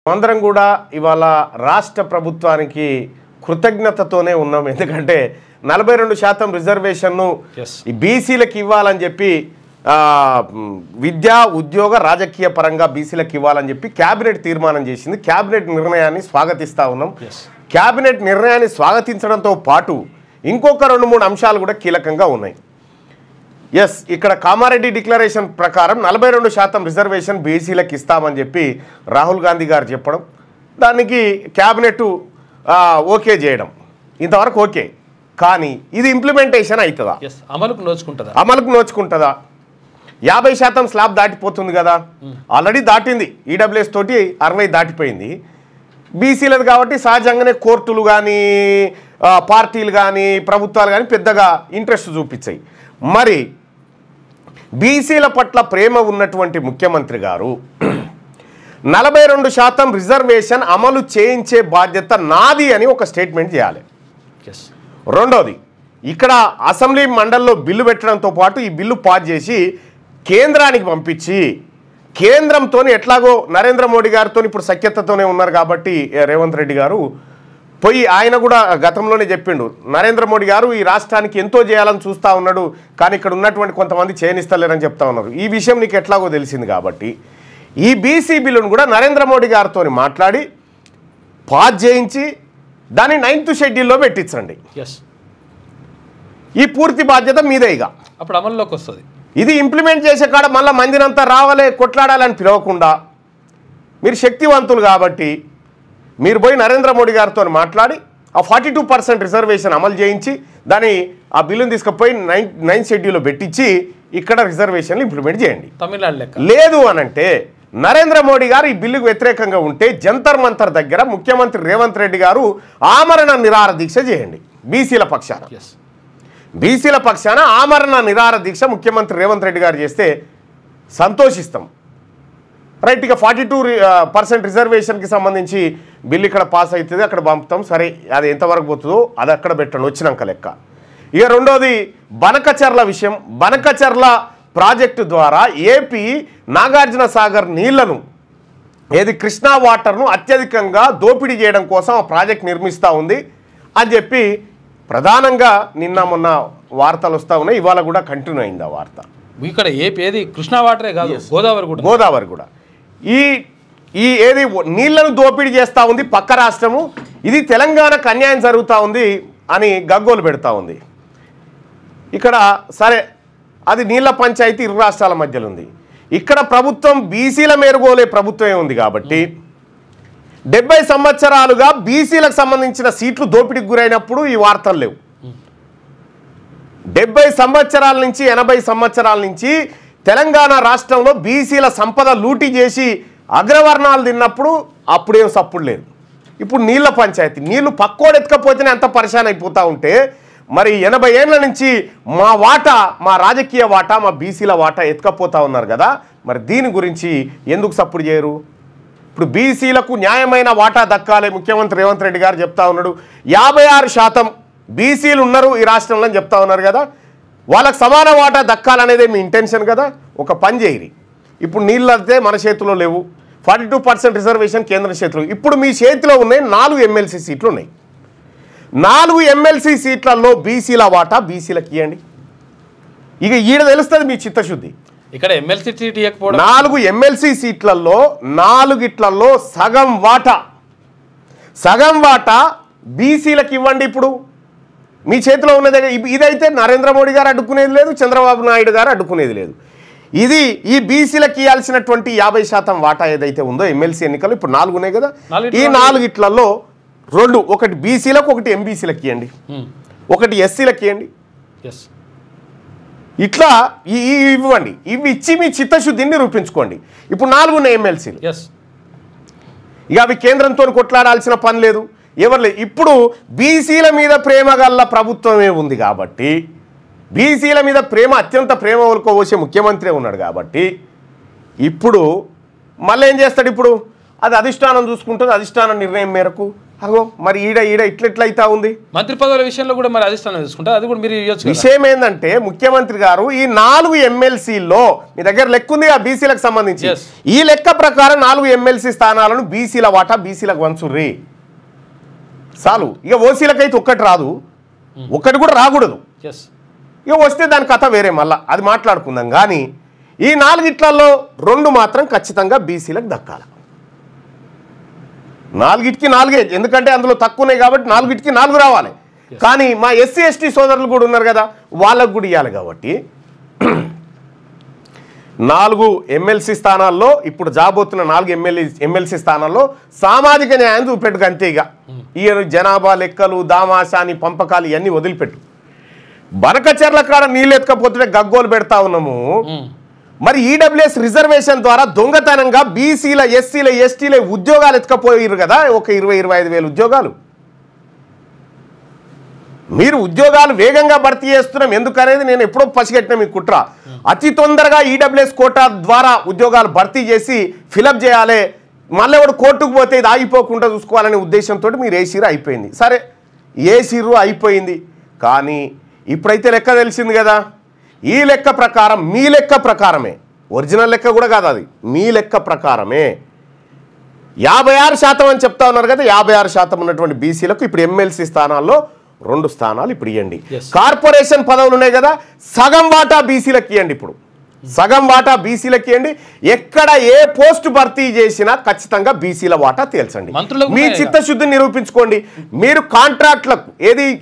అందరం కూడా ఇవాళ రాష్ట్ర ప్రభుత్వానికి కృతజ్ఞతతోనే ఉన్నాం. ఎందుకంటే 42% రిజర్వేషన్ను ఈ బీసీలకు ఇవ్వాలని చెప్పి విద్యా ఉద్యోగ రాజకీయ పరంగా బీసీలకు ఇవ్వాలని చెప్పి క్యాబినెట్ తీర్మానం చేసింది. క్యాబినెట్ నిర్ణయాన్ని స్వాగతిస్తూ ఉన్నాం. క్యాబినెట్ నిర్ణయాన్ని స్వాగతించడంతో పాటు ఇంకొక 2-3 అంశాలు కూడా కీలకంగా ఉన్నాయి. ఇక్కడ కామారెడ్డి డిక్లరేషన్ ప్రకారం 42% రిజర్వేషన్ బీసీలకు ఇస్తామని చెప్పి రాహుల్ గాంధీ గారు చెప్పడం, దానికి క్యాబినెట్ ఓకే చేయడం ఇంతవరకు ఓకే. కానీ ఇది ఇంప్లిమెంటేషన్ అవుతుందా? అమలుకు నోచుకుంటుందా? 50% స్లాబ్ దాటిపోతుంది కదా, ఆల్రెడీ దాటింది. ఈడబ్ల్యూఎస్ తోటి 60 దాటిపోయింది. బీసీలది కాబట్టి సహజంగానే కోర్టులు కానీ పార్టీలు కానీ ప్రభుత్వాలు కానీ పెద్దగా ఇంట్రెస్ట్ చూపించాయి. మరి బీసీల పట్ల ప్రేమ ఉన్నటువంటి ముఖ్యమంత్రి గారు 42% రిజర్వేషన్ అమలు చేయించే బాధ్యత నాది అని ఒక స్టేట్మెంట్ చేయాలి. రెండోది, ఇక్కడ అసెంబ్లీ మండలిలో బిల్లు పెట్టడంతో పాటు ఈ బిల్లు పాస్ చేసి కేంద్రానికి పంపించి కేంద్రంతో ఎట్లాగో నరేంద్ర మోడీ గారితో ఇప్పుడు సఖ్యతతోనే ఉన్నారు కాబట్టి రేవంత్ రెడ్డి గారు పోయి ఆయన కూడా గతంలోనే చెప్పిండు, నరేంద్ర మోడీ గారు ఈ రాష్ట్రానికి ఎంతో చేయాలని చూస్తూ ఉన్నాడు, కానీ ఇక్కడ ఉన్నటువంటి కొంతమంది చేయనిస్తలేరని చెప్తా ఉన్నారు. ఈ విషయం నీకు ఎట్లాగో తెలిసింది కాబట్టి ఈ బీసీ బిల్లును కూడా నరేంద్ర మోడీ గారితో మాట్లాడి పాస్ చేయించి దాన్ని 9th షెడ్యూల్లో పెట్టించండి. ఈ పూర్తి బాధ్యత మీదే. ఇక అప్పుడు అమల్లోకి వస్తుంది. ఇది ఇంప్లిమెంట్ చేసే కాడ మళ్ళీ మందినంతా రావాలే కొట్లాడాలని పిలవకుండా మీరు శక్తివంతులు కాబట్టి మీరు పోయి నరేంద్ర మోడీ గారితో మాట్లాడి ఆ 42% రిజర్వేషన్ అమలు చేయించి దాన్ని ఆ బిల్లును తీసుకుపోయి 9th షెడ్యూల్లో పెట్టించి ఇక్కడ రిజర్వేషన్లు ఇంప్లిమెంట్ చేయండి. తమిళనాడు లేదు అనంటే నరేంద్ర మోడీ గారు ఈ బిల్లుకు వ్యతిరేకంగా ఉంటే జంతర్ మంతర్ దగ్గర ముఖ్యమంత్రి రేవంత్ రెడ్డి గారు ఆమరణ నిరాహార దీక్ష చేయండి. బీసీల పక్షాన ఆమరణ నిరాహార దీక్ష ముఖ్యమంత్రి రేవంత్ రెడ్డి గారు చేస్తే సంతోషిస్తాం. రైట్, ఇక 42% రిజర్వేషన్కి సంబంధించి బిల్లు ఇక్కడ పాస్ అవుతుంది, అక్కడ పంపుతాం. సరే, అది ఎంతవరకు పోతుందో అది అక్కడ పెట్టండి వచ్చినాక లెక్క. ఇక రెండోది బనకచర్ల విషయం. బనకచర్ల ప్రాజెక్టు ద్వారా ఏపీ నాగార్జున సాగర్ నీళ్లను కృష్ణా వాటర్ను అత్యధికంగా దోపిడీ చేయడం కోసం ఆ ప్రాజెక్ట్ నిర్మిస్తూ ఉంది అని చెప్పి ప్రధానంగా నిన్న మొన్న వార్తలు వస్తూ ఉన్నాయి. ఇవాళ కూడా కంటిన్యూ అయింది ఆ వార్త. ఇక్కడ ఏపీ కృష్ణా వాటరే కాదు, గోదావరి కూడా ఈ నీళ్లను దోపిడీ చేస్తూ ఉంది పక్క రాష్ట్రము. ఇది తెలంగాణకు అన్యాయం జరుగుతూ ఉంది అని గగ్గోలు పెడతా ఉంది. ఇక్కడ సరే, అది నీళ్ల పంచాయతీ ఇరు రాష్ట్రాల మధ్యలో ఉంది. ఇక్కడ ప్రభుత్వం బీసీల మేరుగోలే ప్రభుత్వమే ఉంది కాబట్టి 70 సంవత్సరాలుగా బీసీలకు సంబంధించిన సీట్లు దోపిడీకి గురైనప్పుడు ఈ వార్తలు లేవు. 70 సంవత్సరాల నుంచి 80 సంవత్సరాల నుంచి తెలంగాణ రాష్ట్రంలో బీసీల సంపద లూటీ చేసి అగ్రవర్ణాలు తిన్నప్పుడు అప్పుడేం సప్పుడు లేదు. ఇప్పుడు నీళ్ల పంచాయతీ, నీళ్లు పక్కోడు ఎత్తుకపోతేనే అంత పరిశాన్ అయిపోతూ ఉంటే మరి 80 ఏళ్ల నుంచి మా వాటా, మా రాజకీయ వాటా, మా బీసీల వాటా ఎత్తుకపోతూ ఉన్నారు కదా, మరి దీని గురించి ఎందుకు సప్పుడు చేయరు? ఇప్పుడు బీసీలకు న్యాయమైన వాటా దక్కాలి. ముఖ్యమంత్రి రేవంత్ రెడ్డి గారు చెప్తా ఉన్నాడు 56% బీసీలు ఉన్నారు ఈ రాష్ట్రంలో అని చెప్తా ఉన్నారు కదా, వాళ్ళకు సమాన వాటా దక్కాలనేదే మీ ఇంటెన్షన్ కదా. ఒక పని చేయరి, ఇప్పుడు నీళ్ళు అయితే మన చేతిలో లేవు, 42% రిజర్వేషన్ కేంద్ర చేతిలో. ఇప్పుడు మీ చేతిలో ఉన్నాయి 4 ఎమ్మెల్సీ సీట్లు ఉన్నాయి. 4 ఎమ్మెల్సీ సీట్లలో బీసీల వాటా బీసీలకు ఇవ్వండి. ఇక ఈడ తెలుస్తుంది మీ చిత్తశుద్ధి. ఇక్కడ ఎమ్మెల్సీ సీట్ 4 ఎమ్మెల్సీ సీట్లలో 4 సగం వాటా బీసీలకు ఇవ్వండి. ఇప్పుడు మీ చేతిలో ఉన్నదే. ఇదైతే నరేంద్ర మోడీ గారు అడ్డుకునేది లేదు, చంద్రబాబు నాయుడు గారు అడ్డుకునేది లేదు. ఇది ఈ బీసీలకు ఇవ్వాల్సినటువంటి 50% వాటా ఏదైతే ఉందో ఎమ్మెల్సీ ఎన్నికలు ఇప్పుడు 4 ఉన్నాయి కదా, ఈ 4 2, ఒకటి బీసీలకు, ఒకటి ఎంబీసీలకు ఇవ్వండి, ఒకటి ఎస్సీలకు ఇవ్వండి. ఇట్లా ఇవ్వండి. ఇవి ఇచ్చి మీ చిత్తశుద్ధిని నిరూపించుకోండి. ఇప్పుడు 4 ఉన్నాయి ఎమ్మెల్సీలు. ఇక అవి కేంద్రంతో కొట్లాడాల్సిన పని లేదు, ఎవరు లేదు. ఇప్పుడు బీసీల మీద ప్రేమ గల్ల ప్రభుత్వమే ఉంది కాబట్టి, బీసీల మీద అత్యంత ప్రేమ వలుకోవచ్చే ముఖ్యమంత్రి ఉన్నాడు కాబట్టి ఇప్పుడు మళ్ళీ ఏం చేస్తాడు? ఇప్పుడు అది అధిష్టానం చూసుకుంటుంది. అధిష్టానం నిర్ణయం మేరకు అగో మరి ఈడ ఇట్లెట్లయితా ఉంది. మంత్రి పదవుల విషయంలో కూడా మరి అధిష్టానం తీసుకుంటే అది కూడా మీరు ఇవ్వచ్చు. విషయం ఏంటంటే ముఖ్యమంత్రి గారు ఈ 4 ఎమ్మెల్సీల్లో మీ దగ్గర లెక్క ఉంది ఆ బీసీలకు సంబంధించి, ఈ లెక్క ప్రకారం 4 ఎమ్మెల్సీ స్థానాలను బీసీల వాటా బీసీలకు వంచుర్రి చాలు. ఇక ఓసీలకైతే ఒక్కటి రాదు, ఒక్కటి కూడా రాకూడదు. ఇక వస్తే దాని కథ వేరే, మళ్ళా అది మాట్లాడుకుందాం. కానీ ఈ 4 2 మాత్రం ఖచ్చితంగా బీసీలకు దక్కాలి. 4కి 4, ఎందుకంటే అందులో తక్కువ ఉన్నాయి కాబట్టి 4కి 4 రావాలి. కానీ మా ఎస్సీ ఎస్టీ సోదరులు కూడా ఉన్నారు కదా, వాళ్ళకు కూడా ఇవ్వాలి. కాబట్టి 4 ఎమ్మెల్సీ స్థానాల్లో ఇప్పుడు జాబోతున్న 4 ఎమ్మెల్సీ స్థానాల్లో సామాజిక న్యాయం చూపెట్టుకు అంతే. ఇక ఈ జనాభా లెక్కలు దామాషాని పంపకాలు ఇవన్నీ వదిలిపెట్టు. బనకచెర్ల కాడ నీళ్ళు ఎత్తుకపోతుంటే గగ్గోలు పెడతా ఉన్నాము. మరి ఈడబ్ల్యూఎస్ రిజర్వేషన్ ద్వారా దొంగతనంగా బీసీల ఎస్సీల ఎస్టీల ఉద్యోగాలు ఎత్తుకపోయారు కదా, ఒక 20-25 వేల ఉద్యోగాలు. మీరు ఉద్యోగాలు వేగంగా భర్తీ చేస్తున్నాం ఎందుకనేది నేను ఎప్పుడో పసిగట్టిన మీ కుట్ర. అతి తొందరగా ఈడబ్ల్యూఎస్ కోటా ద్వారా ఉద్యోగాలు భర్తీ చేసి ఫిలప్ చేయాలి, మళ్ళీ ఎవడు కోర్టుకు పోతే ఇది ఆగిపోకుండా చూసుకోవాలనే ఉద్దేశంతో మీరు వేసిరు, అయిపోయింది. సరే వేసిరు అయిపోయింది. కానీ ఇప్పుడైతే లెక్క తెలిసింది కదా, ఈ లెక్క ప్రకారం మీ లెక్క ప్రకారమే, ఒరిజినల్ లెక్క కూడా కాదు అది, మీ లెక్క ప్రకారమే 56% అని చెప్తా ఉన్నారు కదా. 56% ఉన్నటువంటి బీసీలకు ఇప్పుడు ఎమ్మెల్సీ స్థానాల్లో 2 స్థానాలు ఇప్పుడు ఇవ్వండి. కార్పొరేషన్ పదవులు ఉన్నాయి కదా, సగం వాటా బీసీలకు ఇవ్వండి. ఇప్పుడు సగం వాటా బీసీలకు ఇవ్వండి. ఎక్కడ ఏ పోస్ట్ భర్తీ చేసినా ఖచ్చితంగా బీసీల వాటా తేల్చండి. మీ చిత్తశుద్ధిని నిరూపించుకోండి. మీరు కాంట్రాక్టులకు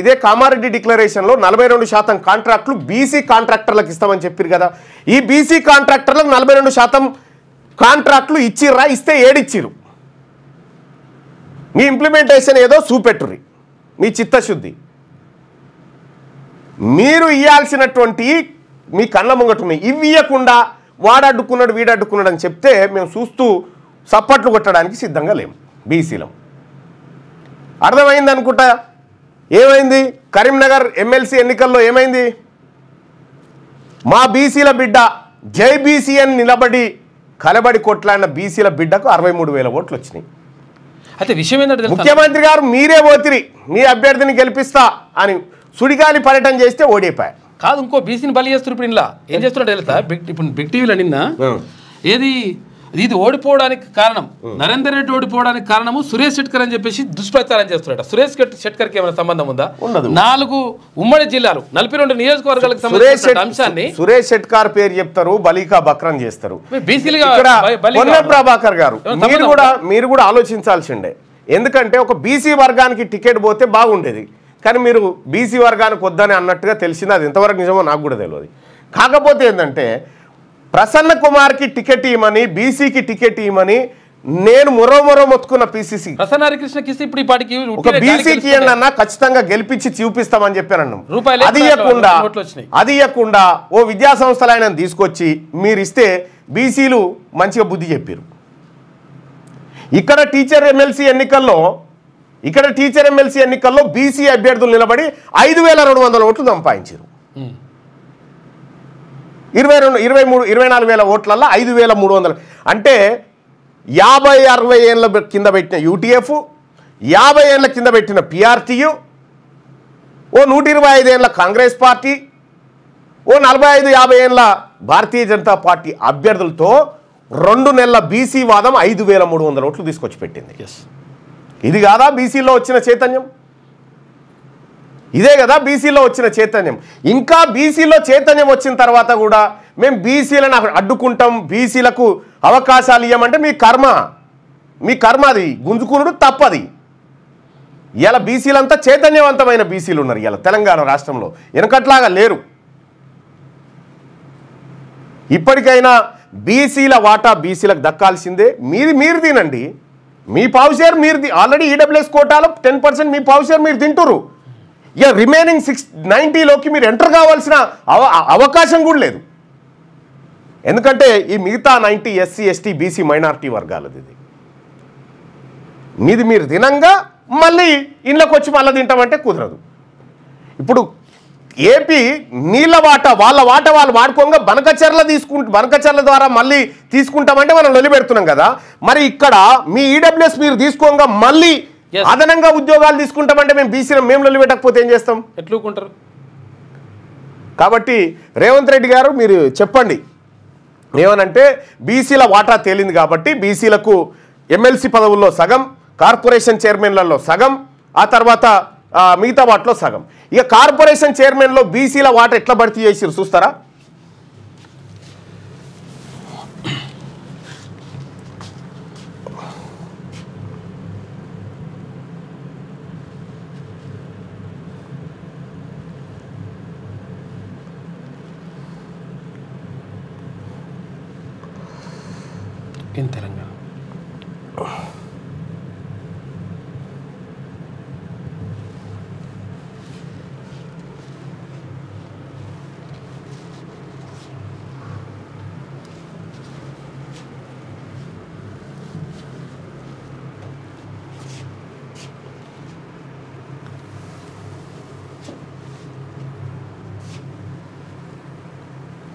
ఇదే కామారెడ్డి డిక్లరేషన్లో 42% కాంట్రాక్టులు బీసీ కాంట్రాక్టర్లకు ఇస్తామని చెప్పారు కదా. ఈ బీసీ కాంట్రాక్టర్లకు 42% కాంట్రాక్టులు ఇచ్చిర్రా? ఇస్తే ఏడిచ్చిరు. మీ ఇంప్లిమెంటేషన్ ఏదో చూపెట్టుర్రి, మీ చిత్తశుద్ధి. మీరు ఇవ్వాల్సినటువంటి మీ కళ్ళ ముంగటున్నాయి, ఇవి ఇవ్వకుండా వాడడ్డుకున్నాడు వీడడ్డుకున్నాడు అని చెప్తే మేము చూస్తూ సప్పట్లు కొట్టడానికి సిద్ధంగా లేము. బీసీలం అర్థమైంది అనుకుంటా. ఏమైంది కరీంనగర్ ఎమ్మెల్సీ ఎన్నికల్లో ఏమైంది? మా బీసీల బిడ్డ జై బీసీ అని నిలబడి కలబడి కొట్లాడిన బీసీల బిడ్డకు 63,000 ఓట్లు వచ్చినాయి. అయితే విషయం ఏంటంటే ముఖ్యమంత్రి గారు మీరే పోతిరి మీ అభ్యర్థిని గెలిపిస్తా అని సుడిగాలి పర్యటన చేస్తే ఓడిపోయా కాదు. ఇంకో బీసీని బలి చేస్తారు. ఇప్పుడు ఇలా ఏం చేస్తున్నాడు తెలుసా, ఇప్పుడు బిగ్ టీవీలో నిన్న ఇది ఓడిపోవడానికి కారణం, నరేందర్ రెడ్డి ఓడిపోవడానికి కారణము సురేష్ షెట్కర్ అని చెప్పేసి దుష్ప్రచారం చేస్తున్నాడు. సురేష్ షెట్కర్కి ఏమైనా సంబంధం ఉందా? 4 ఉమ్మడి జిల్లాలు 42 నియోజకవర్గాలకు సంబంధించిన అంశాన్ని సురేష్ షెట్కర్ పేరు చెప్తారు, బలికా బక్రం చేస్తారు. ప్రభాకర్ గారు మీరు కూడా ఆలోచించాల్సిండే. ఎందుకంటే ఒక బీసీ వర్గానికి టికెట్ పోతే బాగుండేది, కానీ మీరు బీసీ వర్గానికి వద్దని అన్నట్టుగా తెలిసింది. అది ఎంతవరకు నిజమో నాకు కూడా తెలియదు. కాకపోతే ఏంటంటే ప్రసన్న కుమార్కి టికెట్ ఇవ్వమని, బీసీకి టికెట్ ఇవ్వమని నేను మొరో మొత్తుకున్న పిసిసి ప్రసన్న హరికృష్ణకి ఇస్తే ఇప్పుడు ఈ పాటికి ఒక బీసీకి అన్నా ఖచ్చితంగా గెలిపించి చూపిస్తామని చెప్పాను. అది ఇవ్వకుండా ఓ విద్యా సంస్థలు ఆయన తీసుకొచ్చి మీరు ఇస్తే బీసీలు మంచిగా బుద్ధి చెప్పారు. ఇక్కడ టీచర్ ఎమ్మెల్సీ ఎన్నికల్లో బీసీ అభ్యర్థులు నిలబడి 5,200 ఓట్లు సంపాదించారు. 24,000 ఓట్లల్లో 5,300 అంటే 50-60 ఏళ్ళ కింద పెట్టిన యూటీఎఫ్, 50 ఏళ్ళ కింద పెట్టిన పిఆర్టీయు, ఓ 125 ఏళ్ళ కాంగ్రెస్ పార్టీ, ఓ 45-50 ఏళ్ళ భారతీయ జనతా పార్టీ అభ్యర్థులతో 2 నెలల బీసీ వాదం 5,300 ఓట్లు తీసుకొచ్చి పెట్టింది. ఇది కాదా బీసీలో వచ్చిన చైతన్యం? ఇదే కదా బీసీలో వచ్చిన చైతన్యం. ఇంకా బీసీలో చైతన్యం వచ్చిన తర్వాత కూడా మేము బీసీలను అడ్డుకుంటాం, బీసీలకు అవకాశాలు ఇవ్వమంటే మీ కర్మ అది గుంజుకునుడు తప్పది. ఇలా బీసీలంతా చైతన్యవంతమైన బీసీలు ఉన్నారు ఇలా తెలంగాణ రాష్ట్రంలో, వెనకట్లాగా లేరు. ఇప్పటికైనా బీసీల వాటా బీసీలకు దక్కాల్సిందే. మీరు తినండి, మీ పావు షేర్ మీరు ఆల్రెడీ ఈడబ్ల్యూఎస్ కోటాలో 10% మీ పావు షేర్ మీరు తింటురు. ఇక రిమైనింగ్ 90లోకి మీరు ఎంటర్ కావాల్సిన అవకాశం కూడా లేదు. ఎందుకంటే ఈ మిగతా 90 ఎస్సీ ఎస్టీ బీసీ మైనారిటీ వర్గాలది. మీది మీరు తినంగా మళ్ళీ ఇంట్లోకి వచ్చి మళ్ళీ తింటామంటే కుదరదు. ఇప్పుడు ఏపీ నీళ్ళ వాటా వాళ్ళ వాటా వాళ్ళు వాడుకోగా బనకచెర్ల ద్వారా మళ్ళీ తీసుకుంటామంటే మనం నిలబెడుతున్నాం కదా. మరి ఇక్కడ మీ ఈడబ్ల్యూఎస్ మీరు తీసుకోగా మళ్ళీ అదనంగా ఉద్యోగాలు తీసుకుంటామంటే మేము బీసీలో మేము లొల్లి పెట్టకపోతే ఏం చేస్తాం? ఎట్లుకుంటారు? కాబట్టి రేవంత్ రెడ్డి గారు మీరు చెప్పండి ఏమనంటే బీసీల వాటా తేలింది కాబట్టి బీసీలకు ఎమ్మెల్సీ పదవుల్లో సగం, కార్పొరేషన్ చైర్మన్లలో సగం, ఆ తర్వాత మిగతా వాటిలో సగం. ఇక కార్పొరేషన్ చైర్మన్లో బీసీల వాటా ఎట్లా భర్తీ చేసిరు చూస్తారా? ఇన్ తెలంగాణ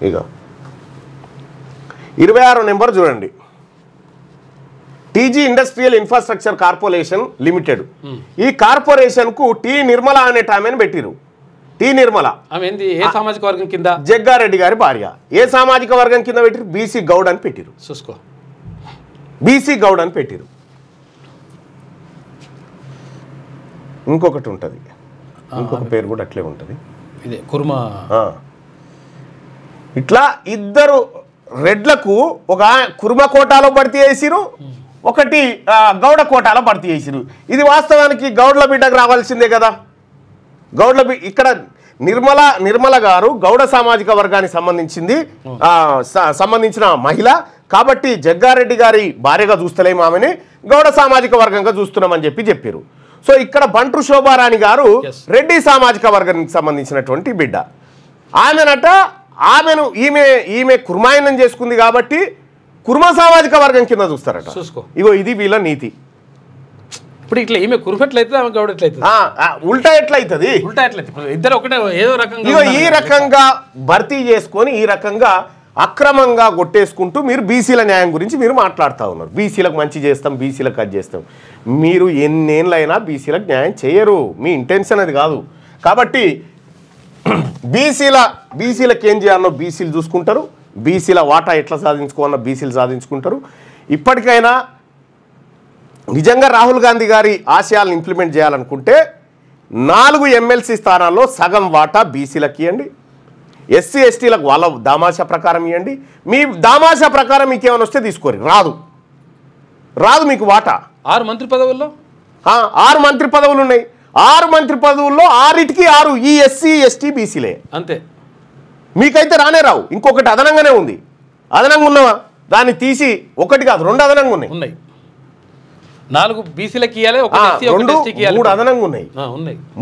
ఇక 26 నెంబర్ చూడండి. TG industrial infrastructure corporation limited. ఈ కార్పొరేషన్కు టి నిర్మల అనే ఆమెను పెట్టిరు. టి నిర్మల ఏ సామాజిక వర్గం కింద? జగ్గారెడ్డి గారి భార్య. ఏ సామాజిక వర్గం కింద పెట్టిరు? బీసీ గౌడ్ అని పెట్టిరు. చూసుకో, బీసీ గౌడ్ అని పెట్టిరు. ఇంకొకటి ఉంటుంది, ఇంకొక పేరు కూడా అట్లే ఉంటుంది, ఇదే కుర్మా. ఇట్లా ఇద్దరు రెడ్లకు ఒక కుర్మ కోటాలో భర్తీ చేసిరు, ఒకటి గౌడ కోటాలో భర్తీ చేసిరు. ఇది వాస్తవానికి గౌడ్ల బిడ్డకు రావాల్సిందే కదా. గౌడ్ల ఇక్కడ నిర్మల గారు గౌడ సామాజిక వర్గానికి సంబంధించిన మహిళ కాబట్టి జగ్గారెడ్డి గారి భార్యగా చూస్తలేము, ఆమెని గౌడ సామాజిక వర్గంగా చూస్తున్నామని చెప్పారు. సో ఇక్కడ బంటు శోభారాణి గారు రెడ్డి సామాజిక వర్గానికి సంబంధించినటువంటి బిడ్డ. ఆమెను ఈమె కుర్మాయనం చేసుకుంది కాబట్టి కుర్మ సామాజిక వర్గం కింద చూస్తారట. ఇగో ఇది వీళ్ళ నీతి. ఇప్పుడు ఇట్లా ఈమె కుర్మట్లయితే ఆమె గౌడ ఎట్లయితే ఉల్టా ఎట్లయితుంది? ఇద్దరు ఒకటే ఏదో రకంగా ఇగో ఈ రకంగా భర్తీ చేసుకొని ఈ రకంగా అక్రమంగా కొట్టేసుకుంటూ మీరు బీసీల న్యాయం గురించి మీరు మాట్లాడుతూ ఉన్నారు. బీసీలకు మంచి చేస్తాం, బీసీలకు అది చేస్తాం. మీరు ఎన్నేళ్ళైనా బీసీలకు న్యాయం చేయరు, మీ ఇంటెన్షన్ అది కాదు. కాబట్టి బీసీలకు ఏం చేయాలనో బీసీలు చూసుకుంటారు, బీసీల వాటా ఎట్లా సాధించుకోవాలన్నా బీసీలు సాధించుకుంటారు. ఇప్పటికైనా నిజంగా రాహుల్ గాంధీ గారి ఆశయాలను ఇంప్లిమెంట్ చేయాలనుకుంటే 4 ఎమ్మెల్సీ స్థానాల్లో సగం వాటా బీసీలకు ఇవ్వండి, ఎస్సీ ఎస్టీలకు వాళ్ళ దామాషా ప్రకారం ఇవ్వండి. మీ దామాషా ప్రకారం మీకు ఏమైనా వస్తే తీసుకోరు, రాదు మీకు వాటా. 6 మంత్రి పదవుల్లో 6 మంత్రి పదవులు ఉన్నాయి. 6 మంత్రి పదవుల్లో 6కి 6 ఈ ఎస్సీ ఎస్టీ బీసీలే అంతే. మీకైతే రానే రావు. ఇంకొకటి అదనంగానే ఉంది. అదనంగా ఉన్నవా దాన్ని తీసి 1 కాదు 2 అదనంగా ఉన్నాయి. 4 బీసీలకు ఇవ్వాలి, 3 అదనంగా ఉన్నాయి.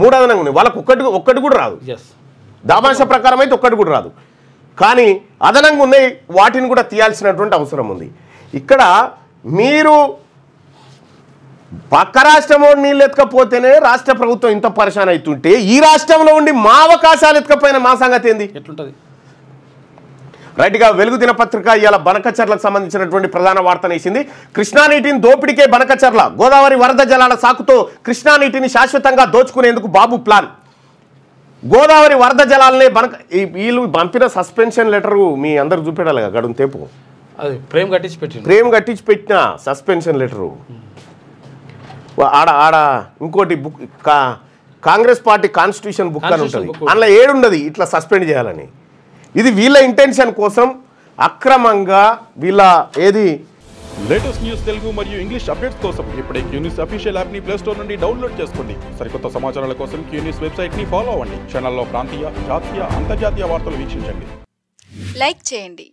3 అదనంగా ఉన్నాయి. వాళ్ళకి ఒక్కటి కూడా రాదు. దామాషా ప్రకారం అయితే ఒక్కటి కూడా రాదు. కానీ అదనంగా ఉన్నాయి, వాటిని కూడా తీయాల్సినటువంటి అవసరం ఉంది. ఇక్కడ మీరు పక్క రాష్ట్రంలో నీళ్ళు ఎత్తుకపోతేనే రాష్ట్ర ప్రభుత్వం ఇంత పరిశాన్ అవుతుంటే ఈ రాష్ట్రంలో ఉండి మా అవకాశాలు ఎత్తుకపోయిన మా సంగతి ఏంది? ఎట్లుంటుంది? రైట్గా వెలుగు దినపత్రిక ఇవాళ బనకచర్లకు సంబంధించినటువంటి ప్రధాన వార్తను వేసింది. కృష్ణా నీటిని దోపిడికే బనకచర్ల, గోదావరి వరద జలాల సాకుతో కృష్ణా నీటిని శాశ్వతంగా దోచుకునేందుకు బాబు ప్లాన్. గోదావరి వరద జలాలనే వీళ్ళు పంపిన సస్పెన్షన్ లెటరు మీ అందరు చూపెట్టాలి కదా గడుం తేపు. ప్రేమ్ కట్టించి పెట్టిన సస్పెన్షన్ లెటరు. ఆడ ఇంకోటి book Congress party constitution book అని ఉంటుంది, అందులో 7 ఉండదు ఇట్లా సస్పెండ్ చేయాలని. ఇది వీళ్ళ ఇంటెన్షన్ కోసం అక్రమంగా వీళ్ళ ఏది లేటెస్ట్ న్యూస్ తెలుగు మరియు ఇంగ్లీష్ అప్డేట్స్ కోసం ఇప్పుడే క్యూన్యూస్ అఫీషియల్ యాప్ ని ప్లే స్టోర్ నుండి డౌన్లోడ్ చేసుకోండి. సరికొత్త సమాచారాల కోసం క్యూన్యూస్ వెబ్సైట్ ని ఫాలో అవ్వండి. ఛానల్లో ప్రాంతీయ, జాతీయ, అంతర్జాతీయ వార్తలు వీక్షించండి. లైక్ చేయండి.